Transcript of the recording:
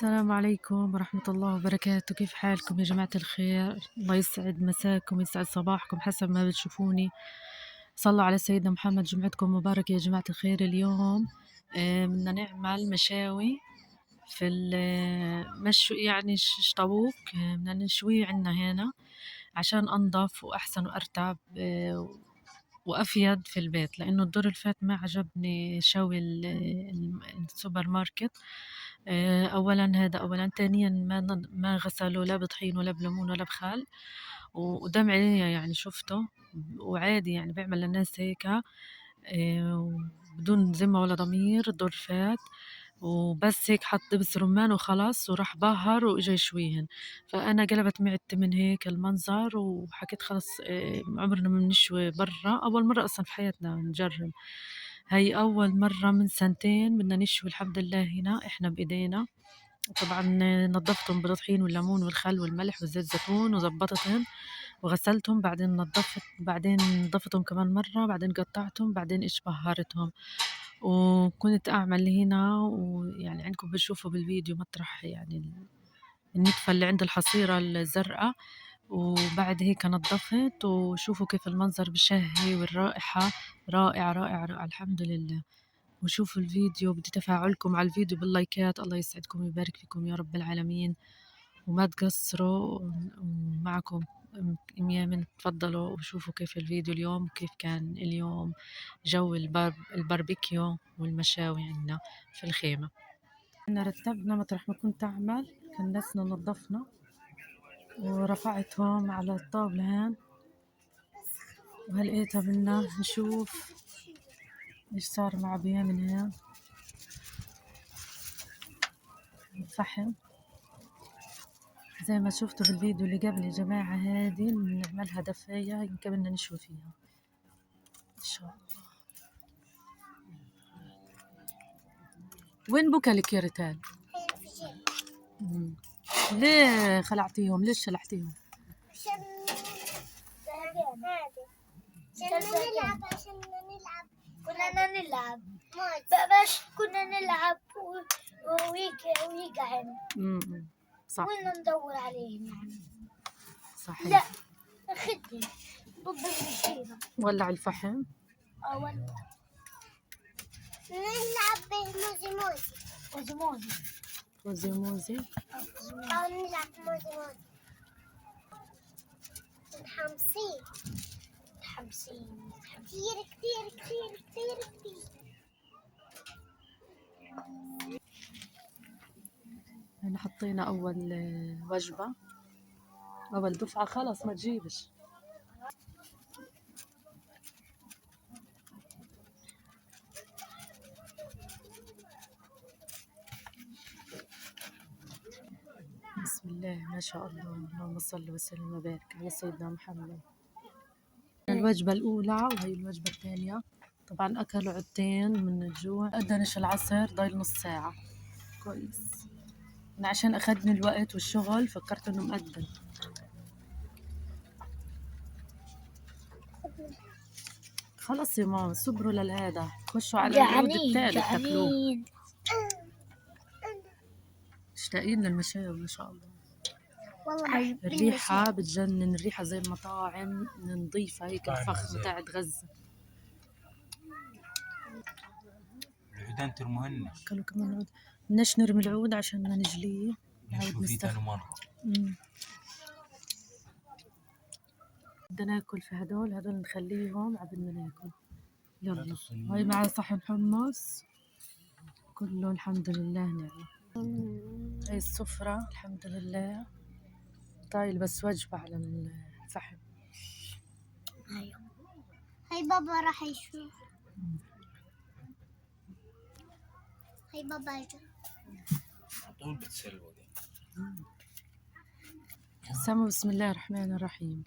السلام عليكم ورحمة الله وبركاته. كيف حالكم يا جماعة الخير؟ الله يسعد مساكم ويسعد صباحكم حسب ما بتشوفوني. صلوا على سيدنا محمد. جمعتكم مباركة يا جماعة الخير. اليوم بدنا نعمل مشاوي في المشو، يعني طاووق بدنا نشويه عنا هنا عشان أنظف وأحسن وأرتب وأفيد في البيت، لأنه الدور اللي فات ما عجبني شوي السوبر ماركت. أولا هذا أولا، ثانيا ما غسلوا لا بطحين ولا بليمون ولا بخل، وقدام عينيا يعني شفته وعادي، يعني بيعمل للناس هيك بدون ذمة ولا ضمير. الدور فات وبس هيك حط دبس رمان وخلاص، وراح بهر وإجا يشويهن. فأنا قلبت معدتي من هيك المنظر، وحكيت خلص عمرنا ما بنشوي برا. أول مرة أصلا في حياتنا نجرب، هاي أول مرة من سنتين بدنا نشوي الحمد لله هنا إحنا بإيدينا. طبعا نظفتهم بالطحين والليمون والخل والملح والزيت زيتون وزبطتهم وغسلتهم، بعدين نظفتهم كمان مرة، بعدين قطعتهم، بعدين إيش بهرتهم. وكنت أعمل هنا، ويعني عندكم بتشوفوا بالفيديو مطرح يعني النتفة اللي عند الحصيرة الزرقاء. وبعد هيك نظفت، وشوفوا كيف المنظر بشهي والرائحة رائع رائع رائع الحمد لله. وشوفوا الفيديو، بدي تفاعلكم على الفيديو باللايكات. الله يسعدكم ويبارك فيكم يا رب العالمين، وما تقصروا. ومعكم أم يامن. تفضلوا وشوفوا كيف الفيديو اليوم، كيف كان اليوم جو الباربيكيو والمشاوي عندنا في الخيمة. احنا رتبنا مطرح ما كنت أعمل، كنسنا ونظفنا ورفعتهم على الطاولة هان. وهلقيتها بدنا نشوف ايش صار مع بيامن هان. الفحم زي ما شفتوا في الفيديو اللي قبل يا جماعة، هذه بنعملها دفاية يمكن بدنا نشوي فيها إن شاء الله. وين بكلك يا ريتال؟ ليه خلعتيهم؟ ليش شلحتيهم؟ عشان نلعب كنا نلعب بس كنا نلعب ويقعن صح، كنا ندور عليهم يعني. صحيح. لا خدهم ضد المصيبة. ولع الفحم. ولع. نلعب بموزي موزي. موزي موزي. موزي موزي. نلعب موزي موزي. متحمسين متحمسين كتير كتير كتير كتير كتير. هنا حطينا أول وجبة، أول دفعة. خلاص ما تجيبش. بسم الله ما شاء الله، اللهم صل وسلم وبارك على سيدنا محمد. الوجبة الأولى وهي الوجبة الثانية. طبعا أكلوا عدتين من الجوع. أدنش العصر ضايل نص ساعة. كويس. أنا عشان أخذني الوقت والشغل فكرت إنه مأذن. خلص يا ماما صبروا للهذا، خشوا على العود الثالث تاكلوه. مشتاقين للمشاوي ما شاء الله. والله الريحة بتجنن، الريحة زي المطاعم نظيفة هيك، الفخ بتاعت غزة. العودان ترمهن. أكلوا كمان عود، بدناش نرمي العود عشان ما نجليه. نشوف فيه تاني مرة. بدنا ناكل في هدول نخليهم عبد ما ناكل. يلا هاي مع صحن حمص كله الحمد لله نعمة. هاي السفرة الحمد لله. طايل بس وجبة على الفحم. هاي بابا راح يشوف. هاي بابا طول بتسلوى. سموا بسم الله الرحمن الرحيم.